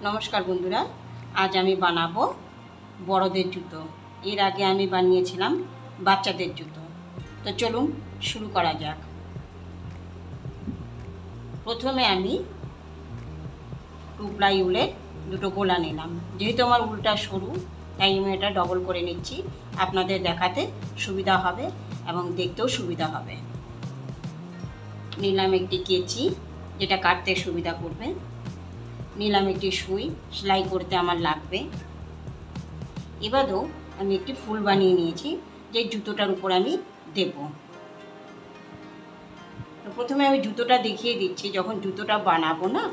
নমস্কার বন্ধুরা, আজ আমি বানাবো বড়দের জুতো। এর আগে আমি বানিয়েছিলাম বাচ্চাদের জুতো। তো চলুন শুরু করা যাক। প্রথমে আমি 2 প্লাই উলের দুটো গোলা নিলাম। যেহেতু আমার উলটা সরু তাই আমি এটা ডবল করে নিচ্ছি, আপনাদের দেখাতে সুবিধা হবে এবং দেখতেও সুবিধা হবে। নিলাম একটি কেচি, যেটা কাটতে সুবিধা করবে। নিলাম একটি সুই, সেলাই করতে আমার লাগবে। এবারেও আমি একটি ফুল বানিয়ে নিয়েছি, যে জুতোটার উপর আমি দেব। তো প্রথমে আমি জুতোটা দেখিয়ে দিচ্ছি। যখন জুতোটা বানাবো না,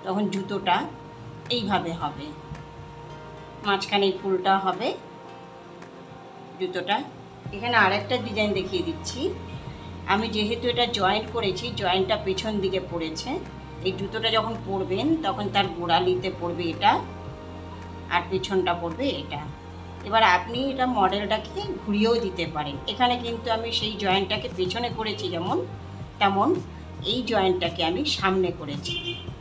তখন জুতোটা এইভাবে হবে, মাঝখানে ফুলটা হবে জুতোটা। এখানে আরেকটা ডিজাইন দেখিয়ে দিচ্ছি। আমি যেহেতু এটা জয়েন্ট করেছি, জয়েন্টটা পেছন দিকে পড়েছে। এই জুতোটা যখন পরবেন তখন তার গোড়ালিতে পড়বে এটা, আর পেছনটা পড়বে এটা। এবার আপনি এটা মডেলটাকে ঘুরিয়েও দিতে পারেন। এখানে কিন্তু আমি সেই জয়েন্টটাকে পেছনে করেছি যেমন, তেমন এই জয়েন্টটাকে আমি সামনে করেছি।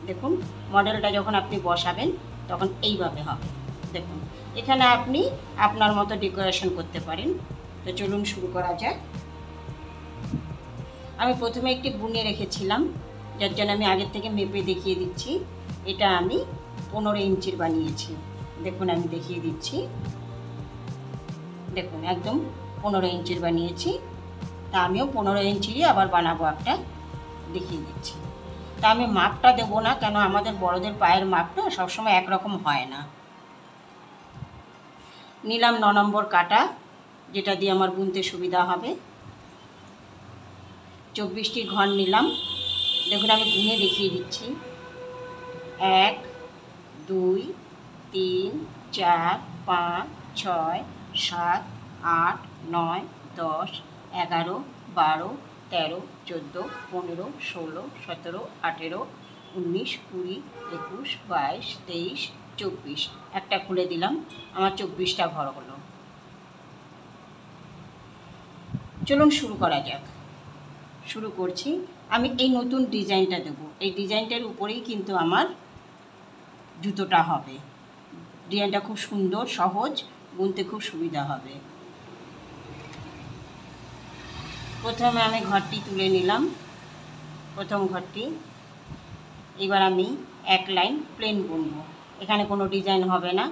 দেখুন, মডেলটা যখন আপনি বসাবেন তখন এইভাবে হবে। দেখুন, এখানে আপনি আপনার মতো ডেকোরেশন করতে পারেন। তো চলুন শুরু করা যাক। আমি প্রথমে একটি বুনে রেখেছিলাম, যার জন্য আমি আগের থেকে মেপে দেখিয়ে দিচ্ছি। এটা আমি 15 ইঞ্চির বানিয়েছি। দেখুন, আমি দেখিয়ে দিচ্ছি। দেখুন, একদম 15 ইঞ্চির বানিয়েছি। তা আমিও 15 ইঞ্চিরই আবার বানাবো একটা, দেখিয়ে দিচ্ছি। তা আমি মাপটা দেবো না, কেন আমাদের বড়দের পায়ের মাপটা সবসময় একরকম হয় না। নিলাম 9 নম্বর কাটা, যেটা দিয়ে আমার বুনতে সুবিধা হবে। 24টি ঘর নিলাম। দেখুন, আমি গুনে দেখিয়ে দিচ্ছি। 1 2 3 4 5 6 7 8 9 10 11 12 13 14 15 16 17 18 19 20 21 22 23 24। একটা খুলে দিলাম, আমার 24টা ঘর হলো। চলুন শুরু করা যাক। শুরু করছি। আমি এই নতুন ডিজাইনটা দেবো। এই ডিজাইনটার উপরেই কিন্তু আমার জুতোটা হবে। ডিজাইনটা খুব সুন্দর, সহজ, বুনতে খুব সুবিধা হবে। প্রথমে আমি ঘরটি তুলে নিলাম, প্রথম ঘরটি। এবার আমি এক লাইন প্লেন বুনবো। এখানে কোনো ডিজাইন হবে না,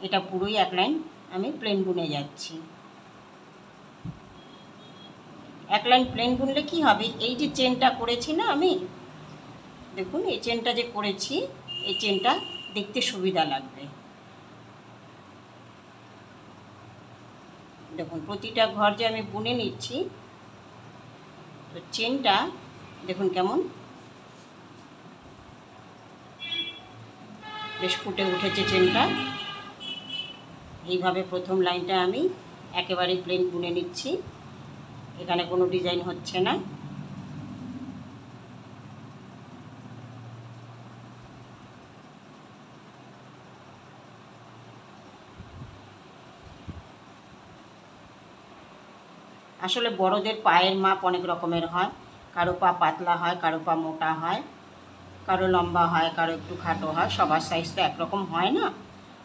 এটা পুরোই এক লাইন আমি প্লেন বুনে যাচ্ছি। এক লাইন প্লেন বুনলে কি হবে, এই যে চেনটা করেছি না আমি, দেখুন এই চেনটা যে করেছি, এই চেনটা দেখতে সুবিধা লাগবে। দেখুন, প্রতিটা ঘর যে আমি বুনে নিচ্ছি, তো চেনটা দেখুন কেমন বেশ ফুটে উঠেছে চেনটা। এইভাবে প্রথম লাইনটা আমি একেবারে প্লেন বুনে নিচ্ছি, এখানে কোনো ডিজাইন হচ্ছে না। আসলে বড়দের পায়ের মাপ অনেক রকমের হয়। কারো পা পাতলা হয়, কারো পা মোটা হয়, কারো লম্বা হয়, কারো একটু খাটো হয়। সবার সাইজ তো একরকম হয় না।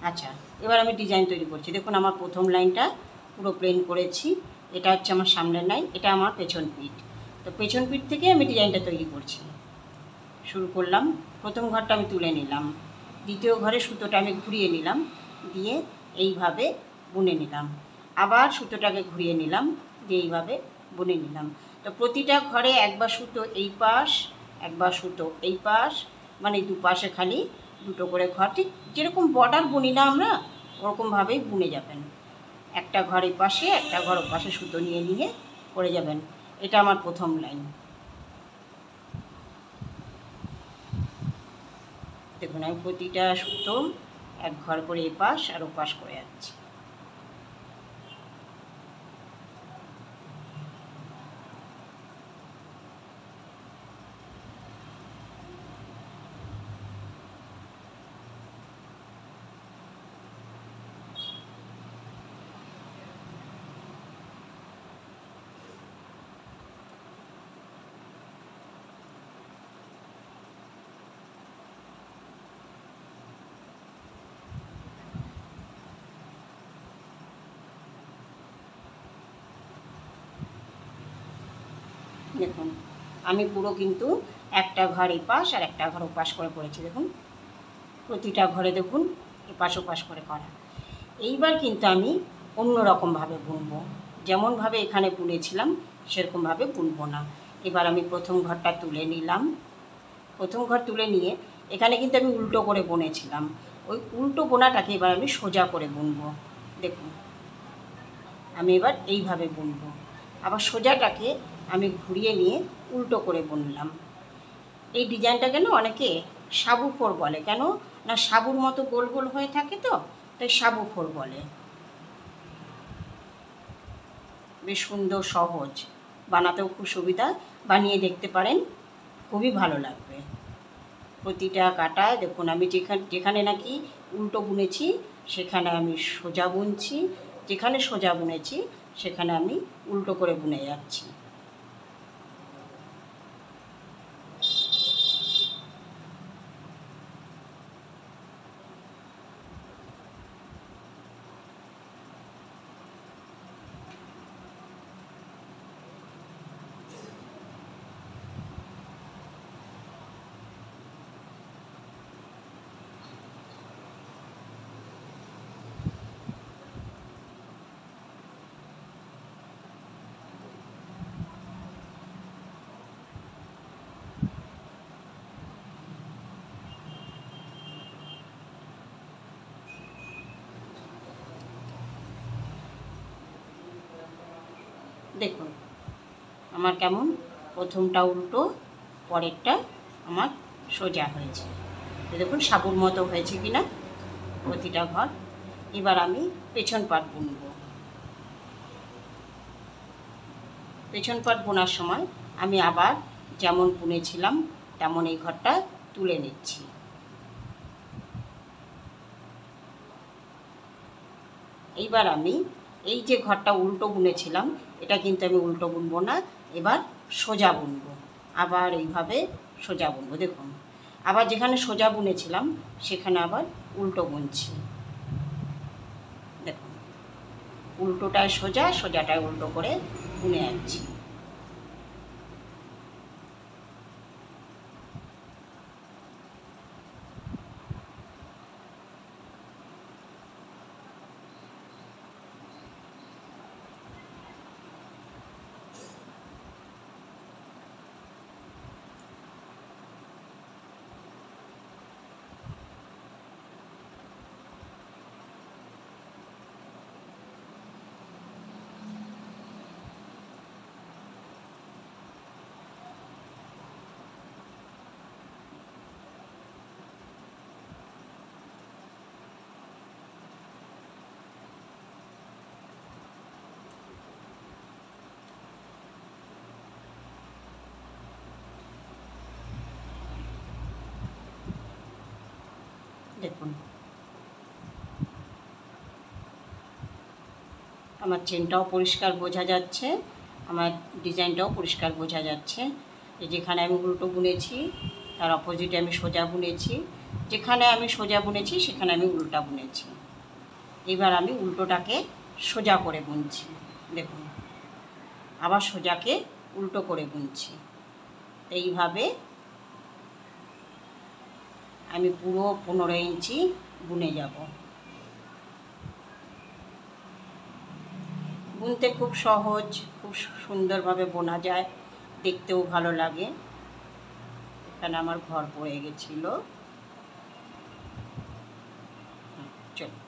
আচ্ছা, এবার আমি ডিজাইন তৈরি করছি। দেখুন, আমার প্রথম লাইনটা পুরো প্লেন করেছি। এটা হচ্ছে আমার সামনের লাইন, এটা আমার পেছন পিঠ। তো পেছন পিঠ থেকে আমি ডিজাইনটা তৈরি করছি। শুরু করলাম। প্রথম ঘরটা আমি তুলে নিলাম, দ্বিতীয় ঘরে সুতোটা আমি ঘুরিয়ে নিলাম, দিয়ে এইভাবে বুনে নিলাম। আবার সুতোটাকে ঘুরিয়ে নিলাম, দিয়ে এইভাবে বুনে নিলাম। তো প্রতিটা ঘরে একবার সুতো এই পাশ, একবার সুতো এই পাশ, মানে দুপাশে খালি দুটো করে ঘর, ঠিক যেরকম বর্ডার বুনি না আমরা, ওরকমভাবেই বুনে যাবেন। একটা ঘর এই পাশে, একটা ঘর ও পাশে সুতো নিয়ে নিয়ে করে যাবেন। এটা আমার প্রথম লাইন। দেখুন, আমি প্রতিটা সুতো এক ঘর করে এপাশ আর ওপাশ করে যাচ্ছি। দেখুন আমি পুরো কিন্তু একটা ঘর এপাশ আর একটা ঘর ওপাশ করে করেছি। দেখুন প্রতিটা ঘরে দেখুন এপাশ ওপাশ করে করা। এইবার কিন্তু আমি অন্য রকমভাবে বুনবো, যেমনভাবে এখানে বুনেছিলাম সেরকমভাবে বুনবো না। এবার আমি প্রথম ঘরটা তুলে নিলাম। প্রথম ঘর তুলে নিয়ে এখানে কিন্তু আমি উল্টো করে বুনেছিলাম, ওই উল্টো বোনাটাকে এবার আমি সোজা করে বুনবো। দেখুন আমি এবার এইভাবে বুনবো, আবার সোজাটাকে আমি ঘুরিয়ে নিয়ে উল্টো করে বুনলাম। এই ডিজাইনটাকে না অনেকে সাবু ফোর বলে, কেন না সাবুর মতো গোল গোল হয়ে থাকে তো, তাই সাবু ফোর বলে। বেশ সুন্দর, সহজ, বানাতেও খুব সুবিধা, বানিয়ে দেখতে পারেন, খুবই ভালো লাগবে। প্রতিটা কাটায় দেখুন আমি যেখানে নাকি উল্টো বুনেছি সেখানে আমি সোজা বুনছি, যেখানে সোজা বুনেছি সেখানে আমি উল্টো করে বুনে যাচ্ছি। দেখুন আমার কেমন প্রথমটা উল্টো, পরেরটা আমার সোজা হয়েছে। দেখুন সাবুর মতো হয়েছে কি না প্রতিটা ঘর। এবার আমি পেছন পাট বুনব। পেছন পাট বোনার সময় আমি আবার যেমন বুনেছিলাম তেমন এই ঘরটা তুলে নিচ্ছি। এইবার আমি এই যে ঘরটা উল্টো বুনেছিলাম এটা কিন্তু আমি উল্টো বুনবো না, এবার সোজা বুনবো। আবার এইভাবে সোজা বুনবো। দেখুন আবার যেখানে সোজা বুনেছিলাম সেখানে আবার উল্টো বুনছি। দেখুন উল্টোটায় সোজা, সোজাটায় উল্টো করে বুনে যাচ্ছি। দেখুন আমার চেনটাও পরিষ্কার বোঝা যাচ্ছে, আমার ডিজাইনটাও পরিষ্কার বোঝা যাচ্ছে। যেখানে আমি উল্টো বুনেছি তার অপোজিটে আমি সোজা বুনেছি, যেখানে আমি সোজা বুনেছি সেখানে আমি উল্টা বুনেছি। এবার আমি উল্টোটাকে সোজা করে বুনছি। দেখুন আবার সোজাকে উল্টো করে বুনছি। এইভাবে আমি পুরো 15 ইঞ্চি বুনে যাব। বুনতে খুব সহজ, খুব সুন্দরভাবে বোনা যায়, দেখতেও ভালো লাগে। এখানে আমার ঘর পড়ে গেছিল, চলো।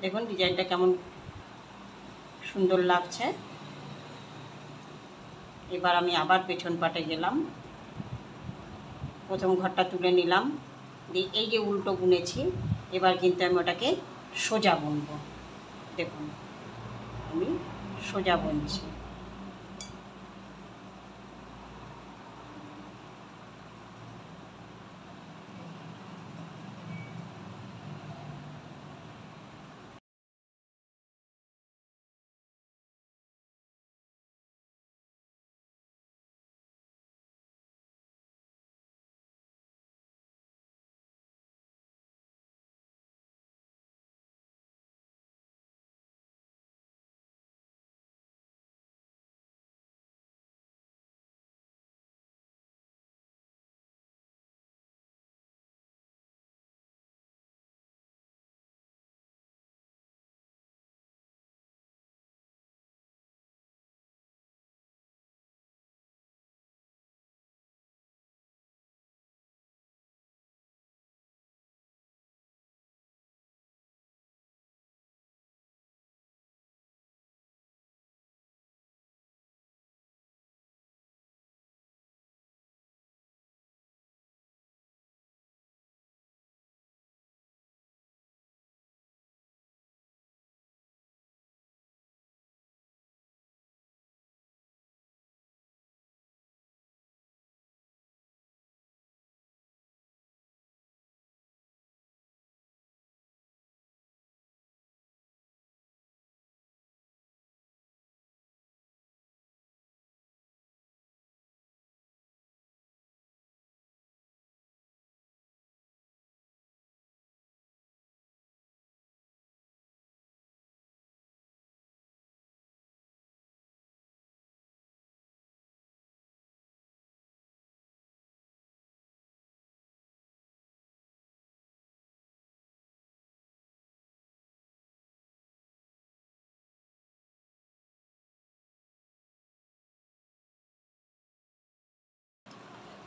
দেখুন ডিজাইনটা কেমন সুন্দর লাগছে। এবার আমি আবার পেছন পাটে গেলাম, প্রথম ঘরটা তুলে নিলাম, দিয়ে এই যে উল্টো বুনেছি, এবার কিন্তু আমি ওটাকে সোজা বুনবো। দেখুন আমি সোজা বুনছি।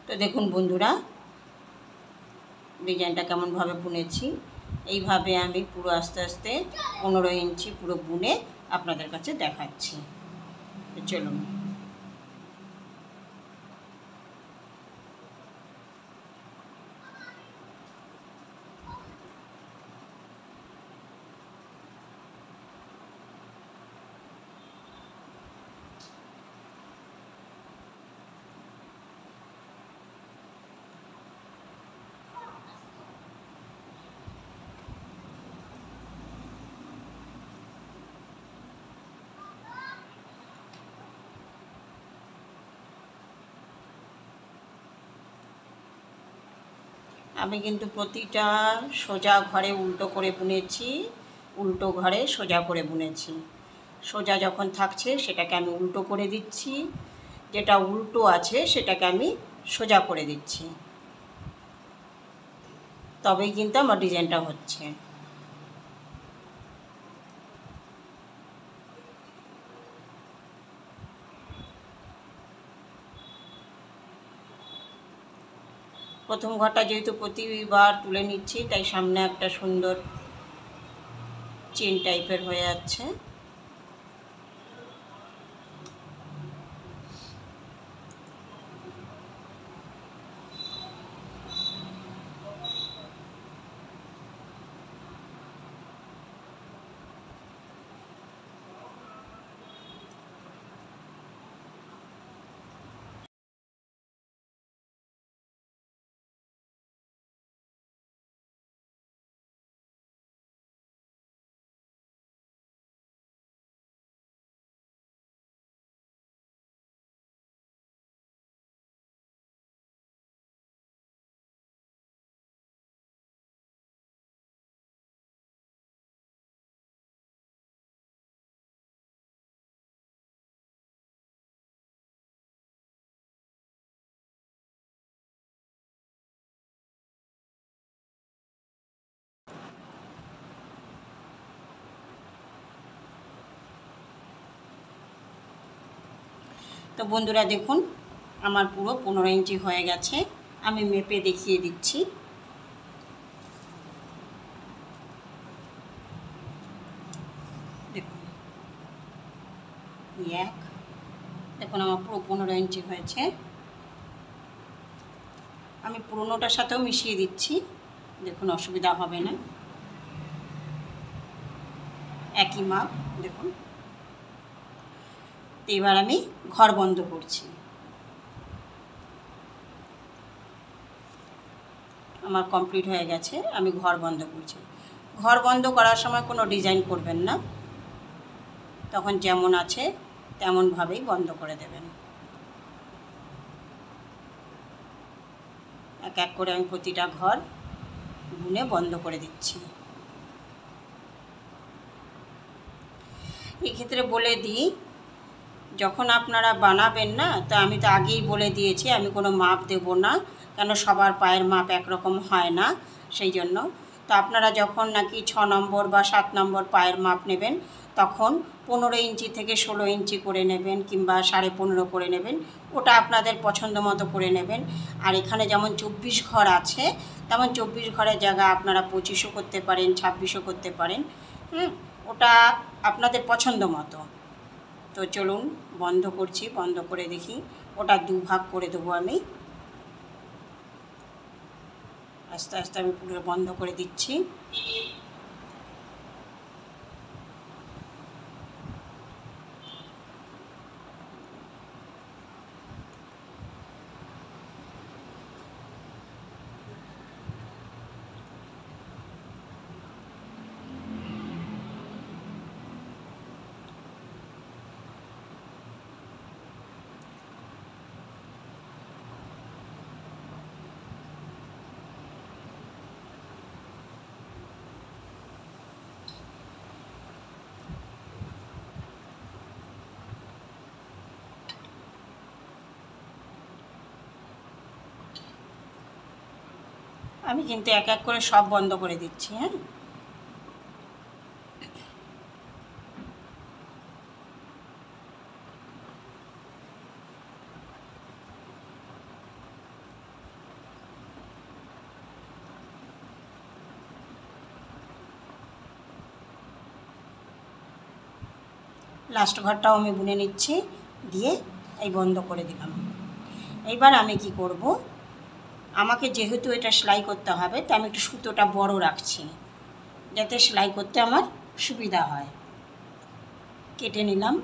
তো দেখুন বন্ধুরা, ডিজাইনটা কেমনভাবে বুনেছি। এইভাবে আমি পুরো আস্তে আস্তে 15 ইঞ্চি পুরো বুনে আপনাদের কাছে দেখাচ্ছি। তো চলুন। আমি কিন্তু প্রতিটা সোজা ঘরে উল্টো করে বুনেছি, উল্টো ঘরে সোজা করে বুনেছি। সোজা যখন থাকছে সেটাকে আমি উল্টো করে দিচ্ছি, যেটা উল্টো আছে সেটাকে আমি সোজা করে দিচ্ছি, তবেই কিন্তু আমার ডিজাইনটা হচ্ছে। প্রথম ঘরটা যেহেতু প্রতিবার তুলে নিচ্ছি, তাই সামনে একটা সুন্দর চেন টাইপের হয়ে যাচ্ছে। তো বন্ধুরা দেখুন, আমার পুরো 15 ইঞ্চি হয়ে গেছে। আমি মেপে দেখিয়ে দিচ্ছি। দেখুন দেখুন আমার পুরো 15 ইঞ্চি হয়েছে। আমি পুরোনোটার সাথেও মিশিয়ে দিচ্ছি। দেখুন অসুবিধা হবে না, একই মাপ দেখুন। এবার আমি ঘর বন্ধ করছি। আমার কমপ্লিট হয়ে গেছে, আমি ঘর বন্ধ করছি। ঘর বন্ধ করার সময় কোনো ডিজাইন করবেন না, তখন যেমন আছে তেমনভাবেই বন্ধ করে দেবেন। এক এক করে আমি প্রতিটা ঘর বুনে বন্ধ করে দিচ্ছি। এক্ষেত্রে বলে দিই, যখন আপনারা বানাবেন না, তো আমি তো আগেই বলে দিয়েছি আমি কোনো মাপ দেব না, কেন সবার পায়ের মাপ একরকম হয় না, সেই জন্য। তো আপনারা যখন নাকি 6 নম্বর বা 7 নম্বর পায়ের মাপ নেবেন, তখন 15 ইঞ্চি থেকে 16 ইঞ্চি করে নেবেন, কিংবা 15.5 করে নেবেন, ওটা আপনাদের পছন্দ মতো করে নেবেন। আর এখানে যেমন 24 ঘর আছে, তেমন 24 ঘরের জায়গা আপনারা 25ও করতে পারেন, 26ও করতে পারেন, ওটা আপনাদের পছন্দ মতো। তো চলুন বন্ধ করছি, বন্ধ করে দেখি। ওটা 2 ভাগ করে দেবো আমি, আস্তে আস্তে আমি পুরো বন্ধ করে দিচ্ছি। আমি কিন্তু এক এক করে সব বন্ধ করে দিচ্ছি। হ্যাঁ, লাস্ট ঘরটাও আমি বুনে নিচ্ছি, দিয়ে এই বন্ধ করে দিলাম। এইবার আমি কি করব, আমাকে যেহেতু এটা সেলাই করতে হবে, তো আমি একটু সুতোটা বড় রাখছি, যাতে সেলাই করতে আমার সুবিধা হয়। কেটে নিলাম,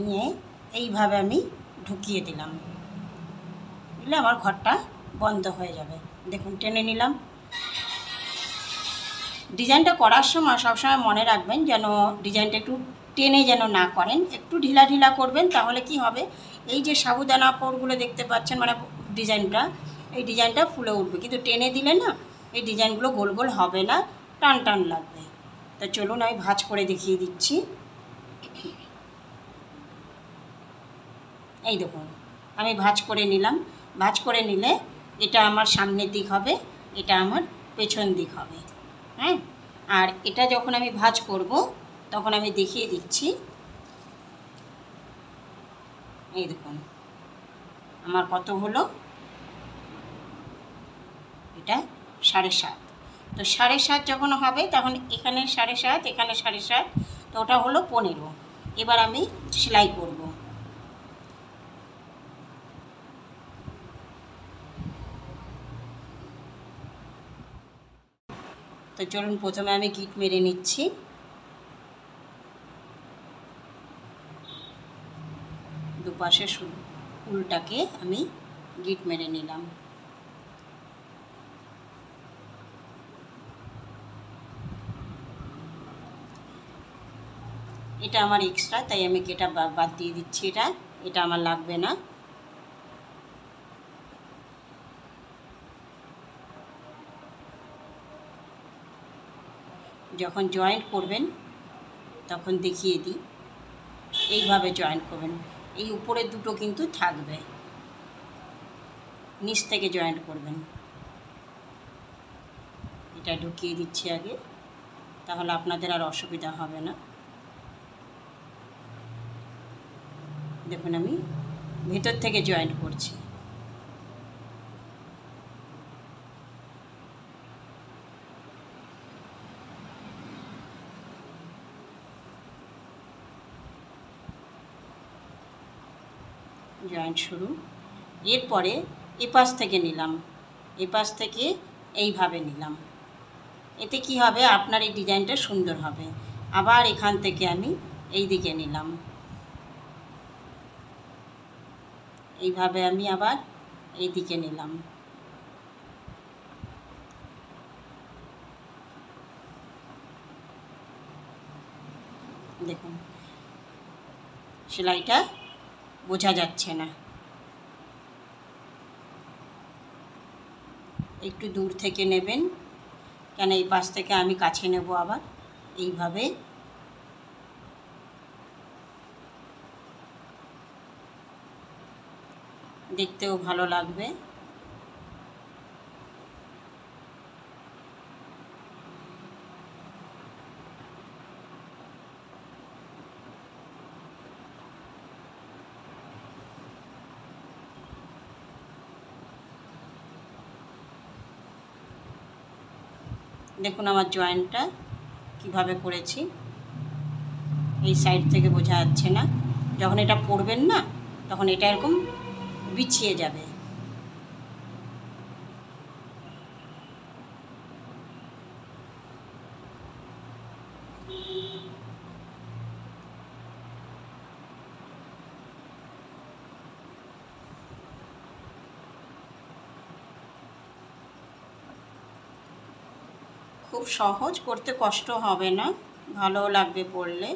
নিয়ে এইভাবে আমি ঢুকিয়ে দিলাম, দিলে আমার ঘরটা বন্ধ হয়ে যাবে। দেখুন টেনে নিলাম। ডিজাইনটা করার সময় সবসময় মনে রাখবেন যেন ডিজাইনটা একটু টেনে যেন না করেন, একটু ঢিলা ঢিলা করবেন, তাহলে কি হবে, এই যে সাবুদানা পোড়গুলো দেখতে পাচ্ছেন, মানে ডিজাইনটা, এই ডিজাইনটা ফুলে উঠবে। কিন্তু টেনে দিলে না এই ডিজাইনগুলো গোল গোল হবে না, টান টান লাগবে। তো চলুন আমি ভাঁজ করে দেখিয়ে দিচ্ছি। এই দেখুন আমি ভাঁজ করে নিলাম। ভাঁজ করে নিলে এটা আমার সামনের দিক হবে, এটা আমার পেছন দিক হবে। হ্যাঁ, আর এটা যখন আমি ভাঁজ করব তখন আমি দেখিয়ে দিচ্ছি। এই দেখুন আমার কত হলো, এটা 7.5। তো 7.5 যখন হবে তখন এখানে 7.5, এখানে 7.5, তো ওটা হলো 15। এবার আমি সেলাই করব। তো চলুন প্রথমে আমি গিট মেরে নিচ্ছি। দুপাশে উলটাকে আমি গিট মেরে নিলাম। এটা আমার এক্সট্রা, তাই আমি এটা বাদ দিয়ে দিচ্ছি, এটা আমার লাগবে না। যখন জয়েন্ট করবেন তখন দেখিয়ে দিই, এইভাবে জয়েন্ট করবেন। এই উপরের দুটো কিন্তু থাকবে, নিচ থেকে জয়েন্ট করবেন। এটা ঢুকিয়ে দিচ্ছি আগে, তাহলে আপনাদের আর অসুবিধা হবে না। দেখুন আমি ভেতর থেকে জয়েন্ট করছি। জয়েন্ট শুরু। এরপরে এপাশ থেকে নিলাম, এপাশ থেকে এইভাবে নিলাম। এতে কি হবে, আপনার এই ডিজাইনটা সুন্দর হবে। আবার এখান থেকে আমি এই দিকে নিলাম, এইভাবে আমি আবার এই দিকে নিলাম। দেখুন সেলাইটা বোঝা যাচ্ছে না, একটু দূর থেকে নেবেন, কেন এই পাশ থেকে আমি কাছে নেব। আবার এইভাবে দেখতেও ভালো লাগবে। দেখুন আমার জয়েন্টটা কিভাবে করেছি, এই সাইড থেকে বোঝা যাচ্ছে না। যখন এটা পরবেন না, তখন এটা এরকম বিছিয়ে যাবে। খুব সহজ, করতে কষ্ট হবে না, ভালোও লাগবে পরলে।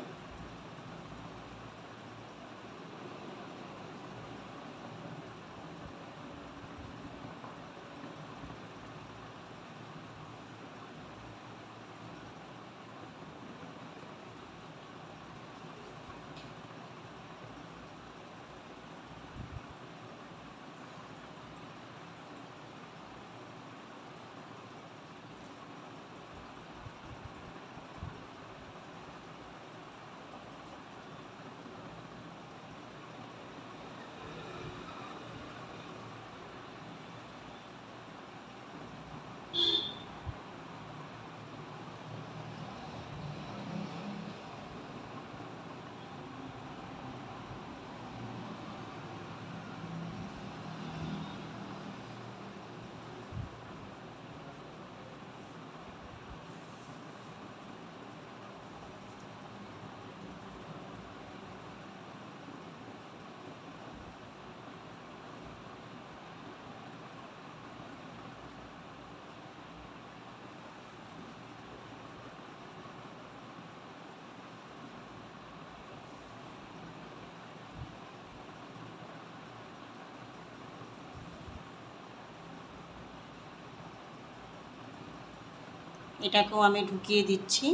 এটাকেও আমি ঢুকিয়ে দিচ্ছি,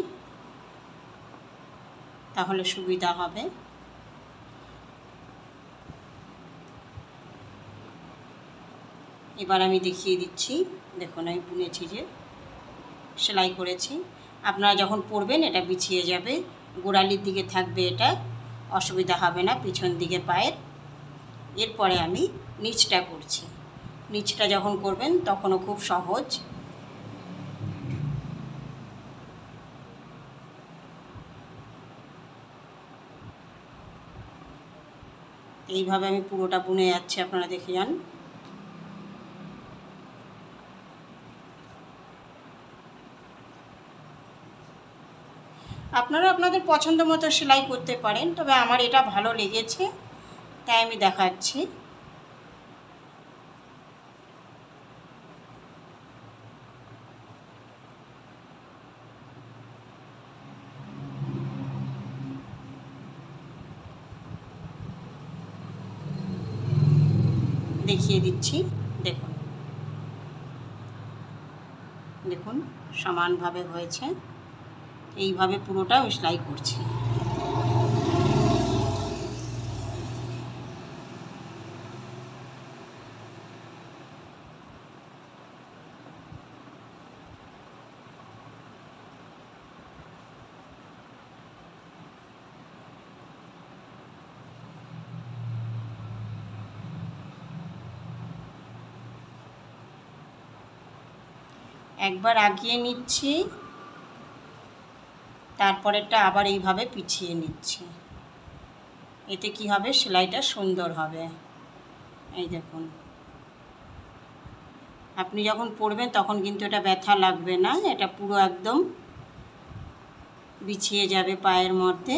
তাহলে সুবিধা হবে। এবার আমি দেখিয়ে দিচ্ছি। দেখুন আমি বুনেছি, যে সেলাই করেছি। আপনারা যখন পরবেন এটা বিছিয়ে যাবে, গোড়ালির দিকে থাকবে, এটা অসুবিধা হবে না পিছন দিকে পায়ের। এরপরে আমি নিচটা করছি। নিচটা যখন করবেন তখনও খুব সহজ। এইভাবে আমি পুরোটা বুনে যাচ্ছি, আপনারা দেখে যান। আপনারা আপনাদের পছন্দ মতো সেলাই করতে পারেন, তবে আমার এটা ভালো লেগেছে তাই আমি দেখাচ্ছি। দেখিয়ে দিচ্ছি, দেখুন দেখুন সমানভাবে হয়েছে। এইভাবে পুরোটা আমি সেলাই করছি। একবার আগিয়ে নিচ্ছি, তারপরেরটা আবার এইভাবে পিছিয়ে নিচ্ছি। এতে কি হবে, সেলাইটা সুন্দর হবে। এই দেখুন আপনি যখন পরবেন তখন কিন্তু এটা ব্যথা লাগবে না, এটা পুরো একদম বিছিয়ে যাবে পায়ের মধ্যে।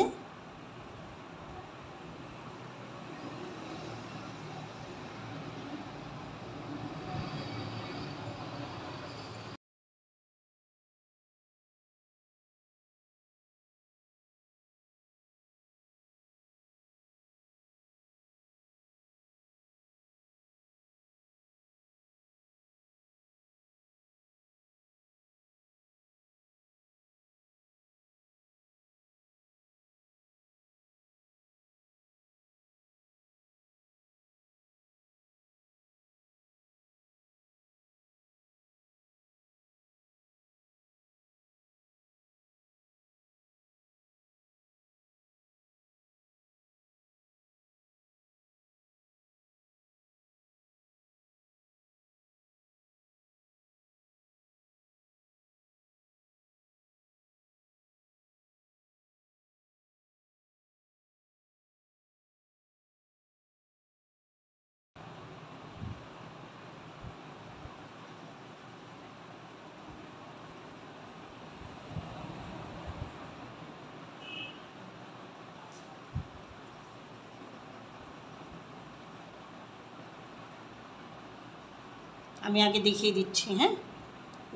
আমি আগে দেখিয়ে দিচ্ছি। হ্যাঁ,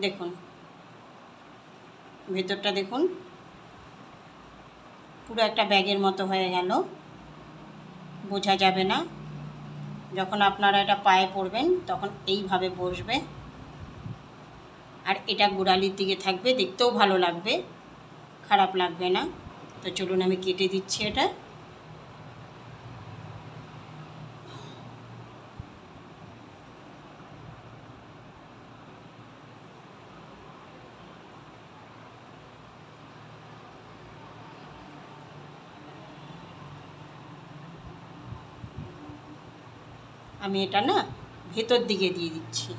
দেখুন ভেতরটা দেখুন, পুরো একটা ব্যাগের মতো হয়ে গেল, বোঝা যাবে না। যখন আপনারা এটা পায়ে পরবেন তখন এইভাবে বসবে, আর এটা গোড়ালির দিকে থাকবে, দেখতেও ভালো লাগবে, খারাপ লাগবে না। তো চলুন আমি কেটে দিচ্ছি এটা। আমি এটা না ভেতর দিকে দিয়ে দিচ্ছি,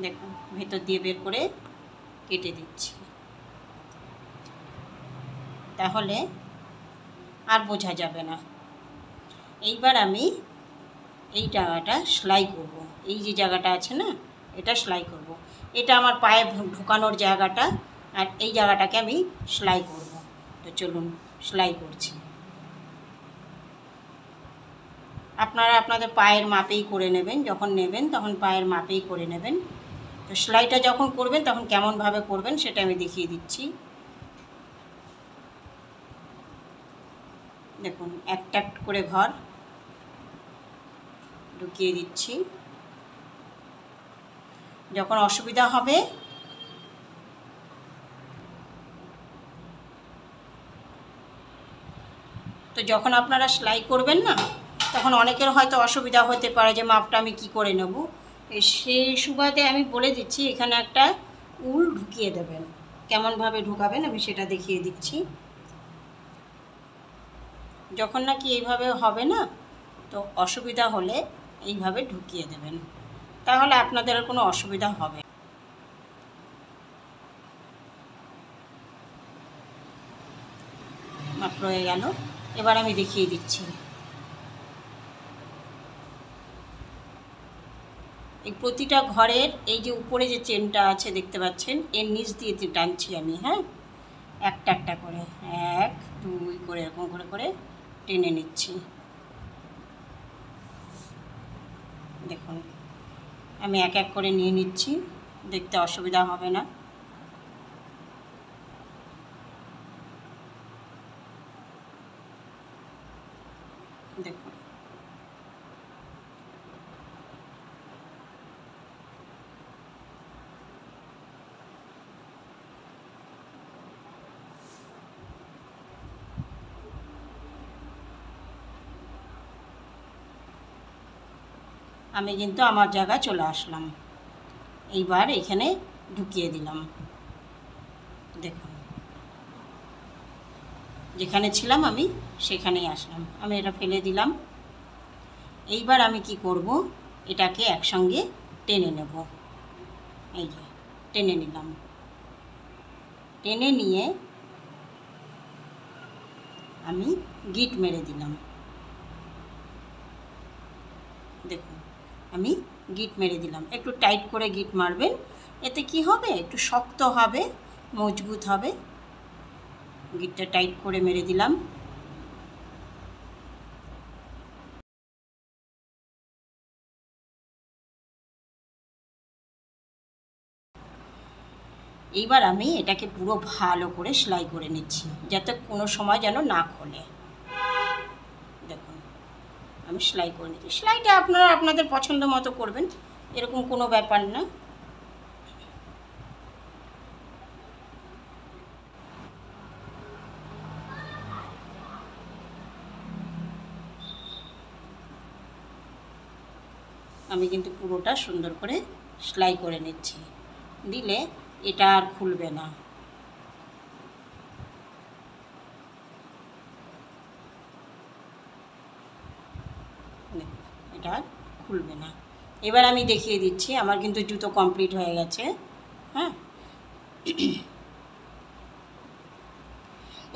দেখুন ভেতর দিয়ে বের করে কেটে দিচ্ছি, তাহলে আর বোঝা যাবে না। এইবার আমি এই জায়গাটা সেলাই করব, এই যে জায়গাটা আছে না, এটা সেলাই করব। এটা আমার পায়ে ঢোকানোর জায়গাটা, আর এই জায়গাটাকে আমি সেলাই করব। তো চলুন সেলাই করছি। আপনারা আপনাদের পায়ের মাপেই করে নেবেন, যখন নেবেন তখন পায়ের মাপেই করে নেবেন। তো সেলাইটা যখন করবেন তখন কেমনভাবে করবেন সেটা আমি দেখিয়ে দিচ্ছি। দেখুন একটা করে ঘর ঢুকিয়ে দিচ্ছি। যখন অসুবিধা হবে তো যখন আপনারা সেলাই করবেন না, তখন অনেকের হয়তো অসুবিধা হতে পারে যে মাপটা আমি কি করে নেব। সেই সুবাদে আমি বলে দিচ্ছি, এখানে একটা উল ঢুকিয়ে দেবেন। কেমনভাবে ঢুকাবেন আমি সেটা দেখিয়ে দিচ্ছি। যখন নাকি এইভাবে হবে না, তো অসুবিধা হলে এইভাবে ঢুকিয়ে দেবেন, তাহলে আপনাদের আর কোনো অসুবিধা হবে না। মাপ রয়ে গেল, এবার আমি দেখিয়ে দিচ্ছি। এই প্রতিটা ঘরের এই যে উপরে যে চেনটা আছে দেখতে পাচ্ছেন, এর নিচ দিয়ে টানছি আমি। হ্যাঁ, একটা একটা করে 1 2 করে এরকম করে করে টেনে নিচ্ছি। দেখুন আমি এক এক করে নিয়ে নিচ্ছি, দেখতে অসুবিধা হবে না। দেখুন আমি কিন্তু আমার জায়গায় চলে আসলাম। এইবার এখানে ঢুকিয়ে দিলাম। দেখুন যেখানে ছিলাম আমি সেখানেই আসলাম। আমি এটা ফেলে দিলাম। এইবার আমি কি করব, এটাকে একসঙ্গে টেনে নেব। এই যে টেনে নিলাম, টেনে নিয়ে আমি গিট মেরে দিলাম। দেখুন আমি গিট মেরে দিলাম। একটু টাইট করে গিট মারবেন, এতে কি হবে, একটু শক্ত হবে, মজবুত হবে। গিটটা টাইট করে মেরে দিলাম। এইবার আমি এটাকে পুরো ভালো করে সেলাই করে নিচ্ছি, যাতে কোনো সময় যেন না খোলে। দেখুন আমি সেলাই করে নিচ্ছি। সেলাইটা আপনারা আপনাদের পছন্দ মতো করবেন, এরকম কোনো ব্যাপার না। আমি কিন্তু পুরোটা সুন্দর করে সেলাই করে নিচ্ছি, দিলে এটা আর খুলবে না। এটা আর খুলবে না। এবার আমি দেখিয়ে দিচ্ছি, আমার কিন্তু জুতো কমপ্লিট হয়ে গেছে। হ্যাঁ,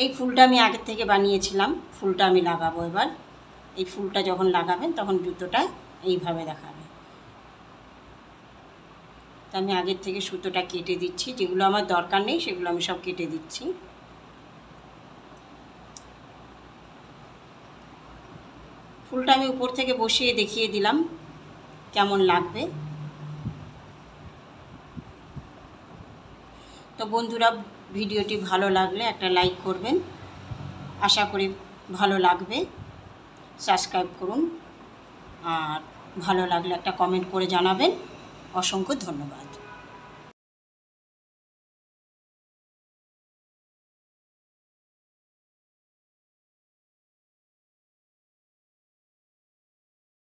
এই ফুলটা আমি আগের থেকে বানিয়েছিলাম, ফুলটা আমি লাগাবো এবার। এই ফুলটা যখন লাগাবেন তখন জুতোটা এইভাবে দেখাবে। তো আমি আগের থেকে সুতোটা কেটে দিচ্ছি, যেগুলো আমার দরকার নেই সেগুলো আমি সব কেটে দিচ্ছি। ফুলটা আমি উপর থেকে বসিয়ে দেখিয়ে দিলাম কেমন লাগবে। তো বন্ধুরা, ভিডিওটি ভালো লাগলে একটা লাইক করবেন, আশা করি ভালো লাগবে। সাবস্ক্রাইব করুন, আর ভালো লাগলে একটা কমেন্ট করে জানাবেন। অসংখ্য ধন্যবাদ।